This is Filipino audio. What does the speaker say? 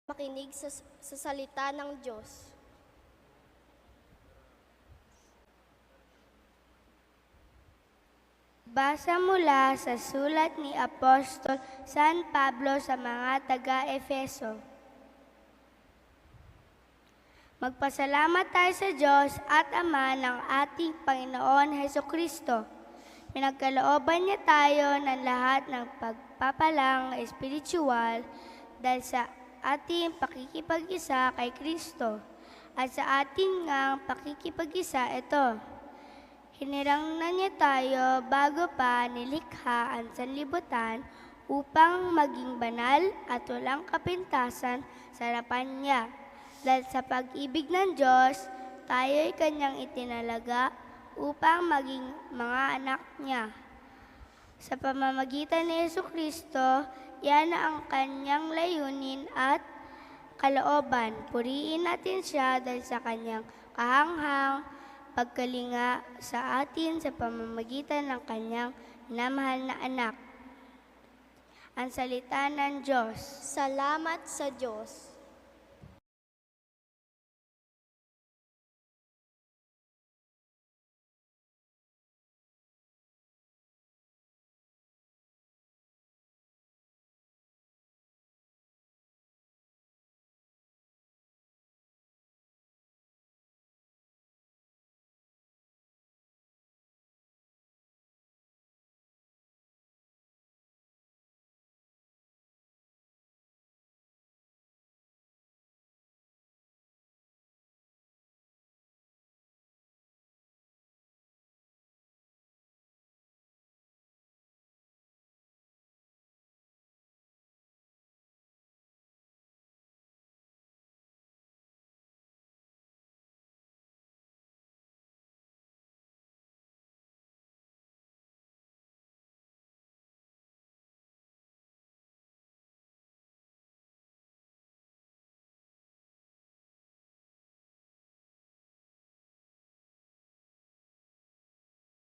Makinig sa salita ng Diyos. Basa mula sa sulat ni Apostol San Pablo sa mga taga-Efeso. Magpasalamat tayo sa Diyos at Ama ng ating Panginoon Hesukristo. Pinagkalooban niya tayo ng lahat ng pagpapalang espiritual dahil sa ating pakikipag-isa kay Kristo at sa ating ngang pakikipag-isa ito. Hinirang na niya tayo bago pa nilikha ang sanlibutan upang maging banal at walang kapintasan sa harapan niya. Dahil sa pag-ibig ng Diyos, tayo'y kanyang itinalaga upang maging mga anak niya. Sa pamamagitan ni Jesucristo, yan ang kanyang layunin at kalooban. Purihin natin siya dahil sa kanyang kahanghang pagkalinga sa atin sa pamamagitan ng kanyang minamahal na anak. Ang salita ng Diyos. Salamat sa Diyos.